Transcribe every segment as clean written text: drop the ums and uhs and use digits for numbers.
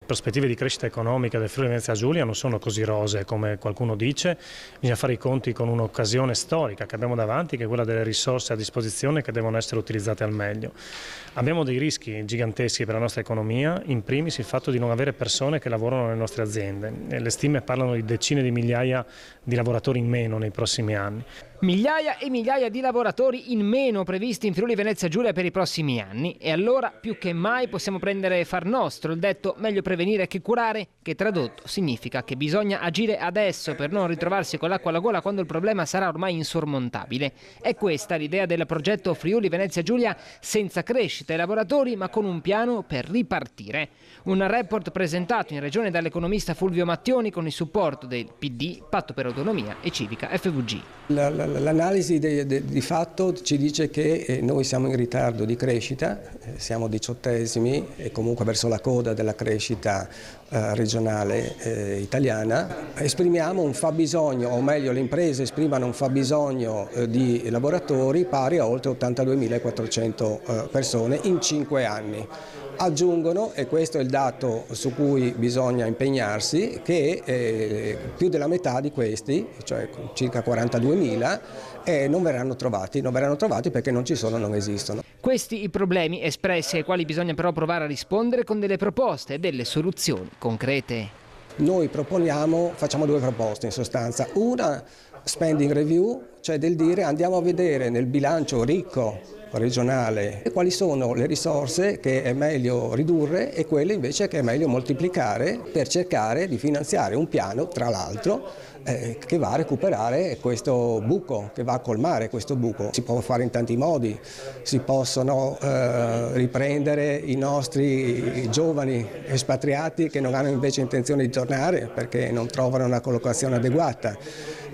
prospettive di crescita economica del Friuli Venezia Giulia non sono così rosee come qualcuno dice, bisogna fare i conti con un'occasione storica che abbiamo davanti, che è quella delle risorse a disposizione che devono essere utilizzate al meglio. Abbiamo dei rischi giganteschi per la nostra economia, in primis il fatto di non avere persone che lavorano nelle nostre aziende. Le stime parlano di decine di migliaia di lavoratori in meno nei prossimi anni. Migliaia e migliaia di lavoratori in meno previsti in Friuli Venezia Giulia per i prossimi anni e allora più che mai possiamo prendere e far nostro il detto meglio prevenire che curare, che tradotto significa che bisogna agire adesso per non ritrovarsi con l'acqua alla gola quando il problema sarà ormai insormontabile. È questa l'idea del progetto Friuli Venezia Giulia, senza crescita e lavoratori ma con un piano per ripartire. Un report presentato in regione dall'economista Fulvio Mattioni con il supporto del PD, Patto per Autonomia e Civica FVG. L'analisi di fatto ci dice che noi siamo in ritardo di crescita, siamo 18esimi e comunque verso la coda della crescita regionale italiana. Esprimiamo un fabbisogno, o meglio le imprese esprimono un fabbisogno di lavoratori pari a oltre 82.400 persone in 5 anni. Aggiungono, e questo è il dato su cui bisogna impegnarsi, che più della metà di questi, cioè circa 42.000, non verranno trovati perché non ci sono, non esistono. Questi i problemi espressi ai quali bisogna però provare a rispondere con delle proposte e delle soluzioni concrete. Noi facciamo due proposte in sostanza. Una spending review, cioè del dire andiamo a vedere nel bilancio ricco regionale quali sono le risorse che è meglio ridurre e quelle invece che è meglio moltiplicare per cercare di finanziare un piano, tra l'altro, che va a recuperare questo buco, che va a colmare questo buco. Si può fare in tanti modi, si possono riprendere i nostri giovani espatriati che non hanno invece intenzione di tornare perché non trovano una collocazione adeguata,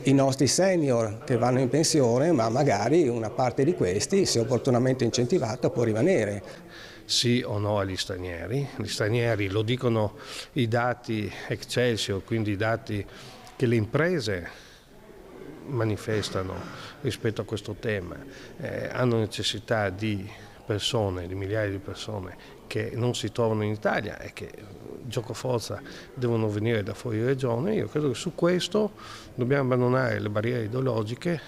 i nostri senior che vanno in pensione, ma magari una parte di questi, se opportunamente incentivata, può rimanere. Sì o no agli stranieri? Gli stranieri, lo dicono i dati Excelsior, quindi i dati che le imprese manifestano rispetto a questo tema, hanno necessità di persone, di migliaia di persone che non si trovano in Italia e che giocoforza devono venire da fuori regione. Io credo che su questo dobbiamo abbandonare le barriere ideologiche